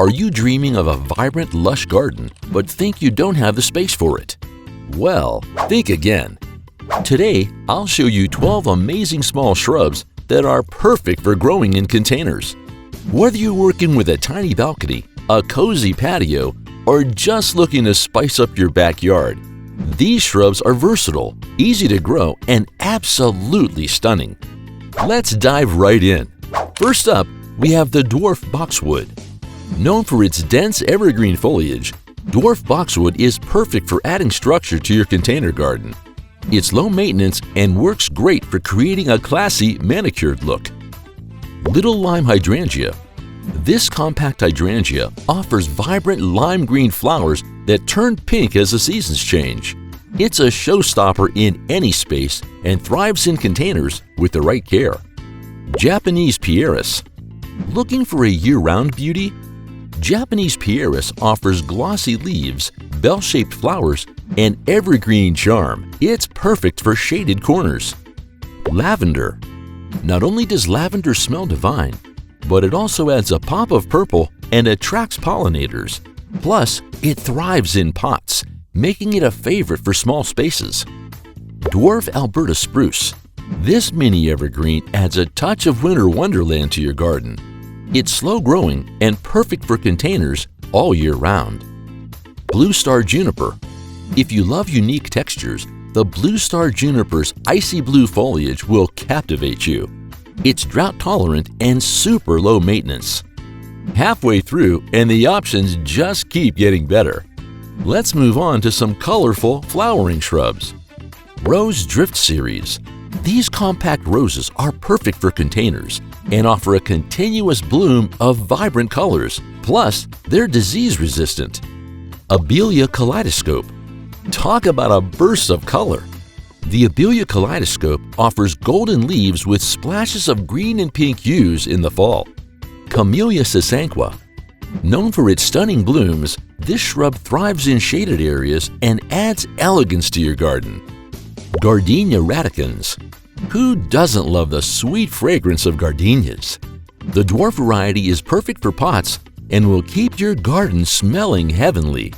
Are you dreaming of a vibrant, lush garden but think you don't have the space for it? Well, think again. Today, I'll show you 12 amazing small shrubs that are perfect for growing in containers. Whether you're working with a tiny balcony, a cozy patio, or just looking to spice up your backyard, these shrubs are versatile, easy to grow, and absolutely stunning. Let's dive right in. First up, we have the dwarf boxwood. Known for its dense evergreen foliage, dwarf boxwood is perfect for adding structure to your container garden. It's low maintenance and works great for creating a classy, manicured look. Little lime hydrangea. This compact hydrangea offers vibrant lime green flowers that turn pink as the seasons change. It's a showstopper in any space and thrives in containers with the right care. Japanese pieris. Looking for a year-round beauty? Japanese pieris offers glossy leaves, bell-shaped flowers, and evergreen charm. It's perfect for shaded corners. Lavender. Not only does lavender smell divine, but it also adds a pop of purple and attracts pollinators. Plus, it thrives in pots, making it a favorite for small spaces. Dwarf Alberta spruce. This mini evergreen adds a touch of winter wonderland to your garden. It's slow-growing and perfect for containers all year round. Blue star juniper. If you love unique textures, the blue star juniper's icy blue foliage will captivate you. It's drought-tolerant and super low maintenance. Halfway through, and the options just keep getting better. Let's move on to some colorful flowering shrubs. Rose Drift Series. These compact roses are perfect for containers and offer a continuous bloom of vibrant colors. Plus, they're disease-resistant. Abelia kaleidoscope. Talk about a burst of color. The Abelia kaleidoscope offers golden leaves with splashes of green and pink hues in the fall. Camellia sasanqua. Known for its stunning blooms, this shrub thrives in shaded areas and adds elegance to your garden. Gardenia radicans. Who doesn't love the sweet fragrance of gardenias? The dwarf variety is perfect for pots and will keep your garden smelling heavenly.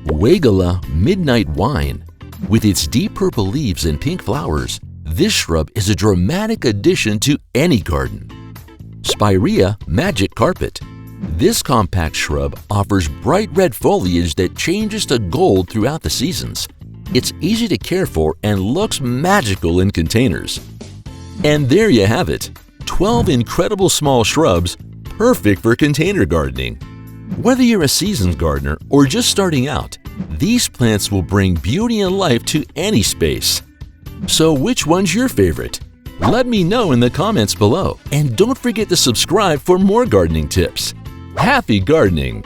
Weigela midnight wine. With its deep purple leaves and pink flowers, this shrub is a dramatic addition to any garden. Spirea magic carpet. This compact shrub offers bright red foliage that changes to gold throughout the seasons. It's easy to care for and looks magical in containers. And there you have it, 12 incredible small shrubs perfect for container gardening. Whether you're a seasoned gardener or just starting out, these plants will bring beauty and life to any space. So which one's your favorite? Let me know in the comments below, and don't forget to subscribe for more gardening tips. Happy gardening!